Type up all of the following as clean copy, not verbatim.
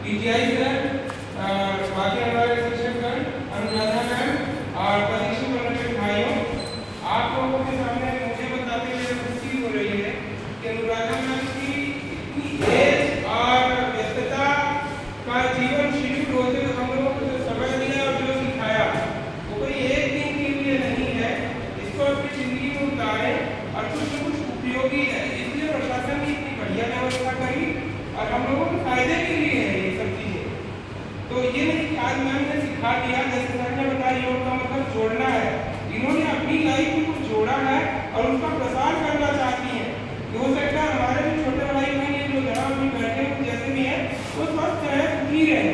PGI sir, बाकी हमारे शिक्षकगण, Anuradha ma'am और प्रशिक्षु मंडल भाइयों, आप लोगों के सामने मुझे बताते हुए खुशी हो रही है कि अनुराधा मैम की इतनी एज और व्यस्तता का जीवन शेड्यूल होते हुए हम लोगों को जो समय दिया और जो सिखाया वो कोई एक दिन के लिए नहीं है। इसको अपनी जिंदगी में उतारें और कुछ न कुछ उपयोगी है, इसलिए प्रशासन ने इतनी बढ़िया व्यवस्था करी और हम लोगों के फायदे के लिए है ये सब चीजें। तो ये नहीं आज मैम ने सिखा दिया, जैसे सर ने बताया योग का मतलब जोड़ना है। इन्होंने अपनी लाइफ में कुछ जोड़ा है और उसका प्रसार करना चाहती हैं। हो सकता है हमारे भी छोटे भाई बहन जो यहाँ भी बैठे जैसे भी है वो स्वस्थ रहे, सुखी रहे,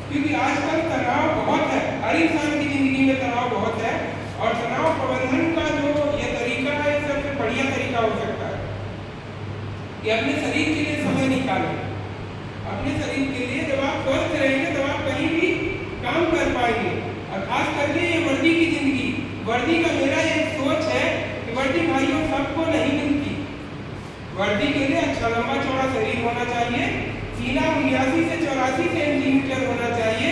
क्योंकि आजकल तनाव बहुत है, हर इंसान की जिंदगी में तनाव बहुत है और तनाव प्रबंधन का जो ये तरीका है सबसे बढ़िया तरीका हो सकता है कि अपने शरीर के लिए समय निकालें। अपने शरीर के लिए जब आप स्वस्थ रहेंगे तब आप कहीं भी काम कर पाएंगे। और खास करके ये वर्दी की जिंदगी, वर्दी का मेरा एक सोच है कि वर्दी भाइयों सबको नहीं मिलती। वर्दी के लिए अच्छा लंबा चौड़ा शरीर होना चाहिए, सीना 79 से 84 सेंटीमीटर होना चाहिए,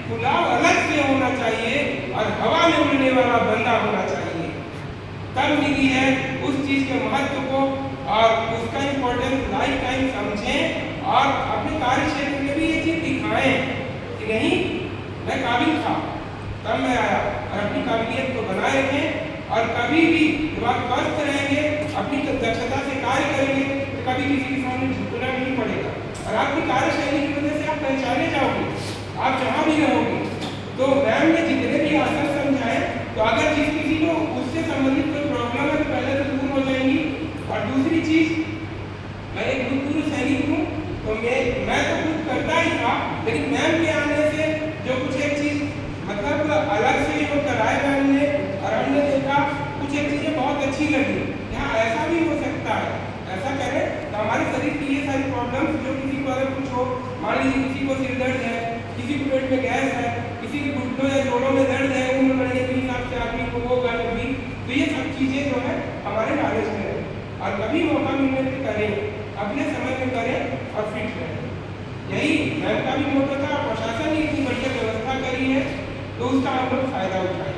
फुलाव अलग से होना चाहिए और हवा में उड़ने वाला बंदा होना चाहिए। तब मिली है उस चीज के महत्व को और उसका इम्पोर्टेंस लाइफ टाइम समझें और अपने कार्य क्षेत्र में भी ये चीज दिखाएं कि नहीं मैं काबिल था तब मैं आया, और अपनी काबिलियत को बनाए रखें। और कभी भी जब आप स्वस्थ रहेंगे, अपनी दक्षता से कार्य करेंगे तो कभी किसी के सामने झुकना नहीं पड़ेगा और आपकी कार्यशैली की वजह से आप पहचाने जाओगे, आप जहाँ भी रहोगे। तो मैम ने जितने भी आसन समझाए, तो अगर जिस किसी को उससे संबंधित कोई प्रॉब्लम है तो पहले तो दूर हो जाएंगी। और दूसरी चीज, मैं एक भूतपूर्व सैनिक हूँ तो मैं तो कुछ करता ही था, लेकिन मैम के आने से जो कुछ एक चीज मतलब अलग से योग कराए मैम ने और हमने देखा कुछ एक चीजें बहुत अच्छी लगी। यहाँ ऐसा भी हो सकता है, ऐसा करें तो हमारे शरीर की ये सारी प्रॉब्लम्स जो किसी को अगर कुछ हो, मान लीजिए किसी को सिर दर्द है, किसी को पेट में गैस है, किसी के घुटनों या जोड़ों में दर्द है, उम्र बढ़ने के हिसाब से आदमी को होगा कभी, तो ये सब चीजें जो है हमारे नॉलेज में है और कभी मौका मिलने पर करें, अपने समय में करें और फिट रहें। यही मैम का भी मोटो था। प्रशासन ने इतनी बढ़िया व्यवस्था करी है तो उसका हम लोग फायदा उठाएं।